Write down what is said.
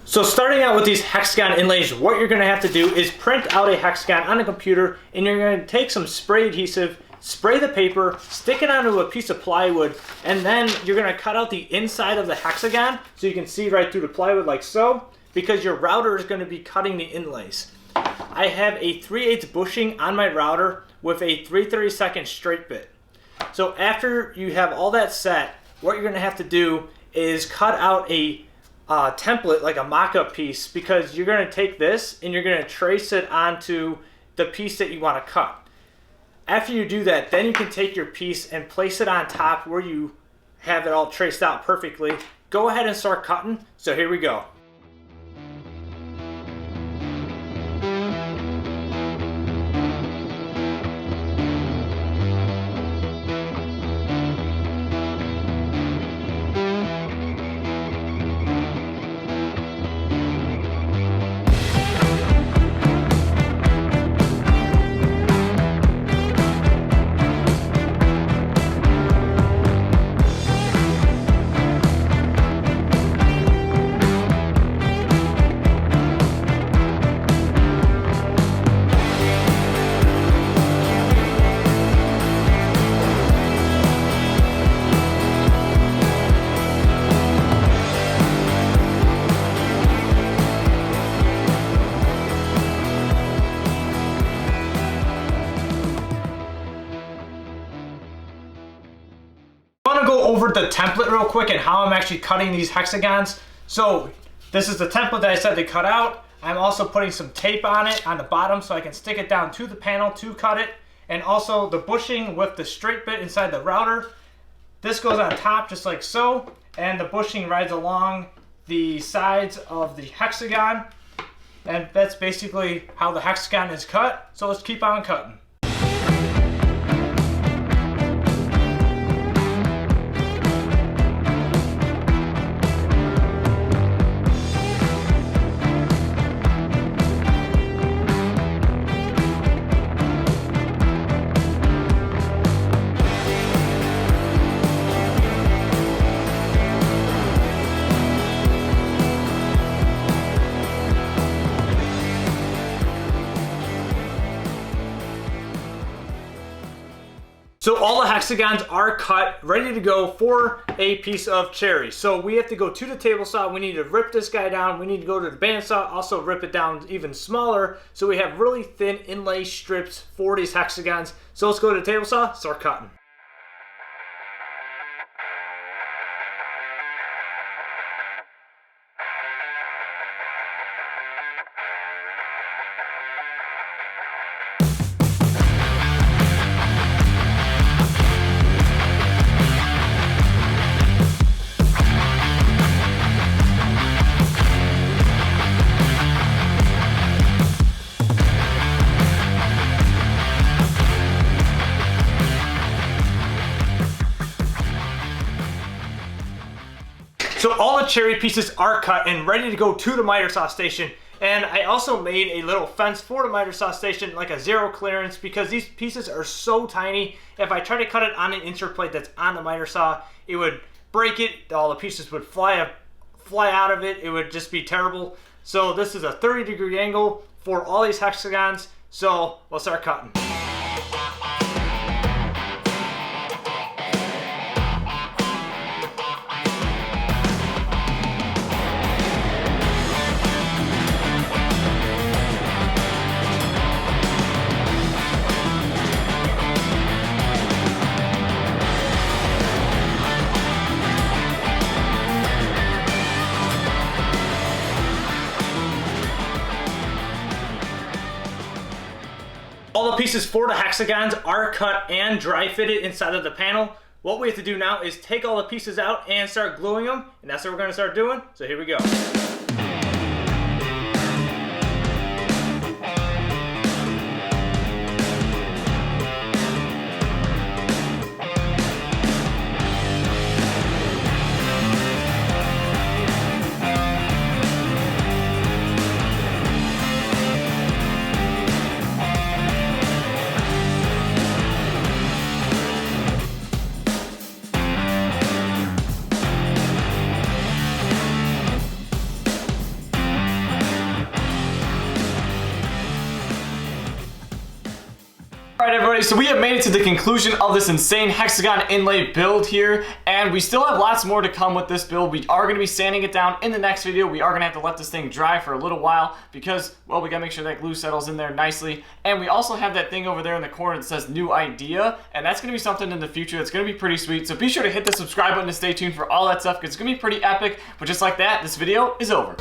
So starting out with these hexagon inlays, what you're going to have to do is print out a hexagon on a computer, and you're going to take some spray adhesive, spray the paper, stick it onto a piece of plywood, and then you're going to cut out the inside of the hexagon so you can see right through the plywood like so, because your router is going to be cutting the inlays. I have a 3/8 bushing on my router with a 3/32 straight bit. So after you have all that set, what you're going to have to do is cut out a template, like a mock-up piece, because you're going to take this and you're going to trace it onto the piece that you want to cut. After you do that, then you can take your piece and place it on top where you have it all traced out perfectly. Go ahead and start cutting. So here we go. I want to go over the template real quick and how I'm actually cutting these hexagons. So this is the template that I said to cut out. I'm also putting some tape on it on the bottom so I can stick it down to the panel to cut it. And also the bushing with the straight bit inside the router. This goes on top just like so, and the bushing rides along the sides of the hexagon. And that's basically how the hexagon is cut. So let's keep on cutting. So all the hexagons are cut, ready to go for a piece of cherry. So we have to go to the table saw, we need to rip this guy down, we need to go to the bandsaw, also rip it down even smaller, so we have really thin inlay strips for these hexagons. So let's go to the table saw, start cutting. So all the cherry pieces are cut and ready to go to the miter saw station. And I also made a little fence for the miter saw station, like a zero clearance, because these pieces are so tiny. If I try to cut it on an insert plate that's on the miter saw, it would break it. All the pieces would fly out of it. It would just be terrible. So this is a 30-degree angle for all these hexagons. So let's start cutting. All the pieces for the hexagons are cut and dry fitted inside of the panel. What we have to do now is take all the pieces out and start gluing them, and that's what we're going to start doing. So here we go. Alright everybody, so we have made it to the conclusion of this insane Hexagon Inlay build here, and we still have lots more to come with this build. We are going to be sanding it down in the next video. We are going to have to let this thing dry for a little while because, well, we got to make sure that glue settles in there nicely. And we also have that thing over there in the corner that says new idea, and that's going to be something in the future that's going to be pretty sweet. So be sure to hit the subscribe button to stay tuned for all that stuff because it's going to be pretty epic. But just like that, this video is over.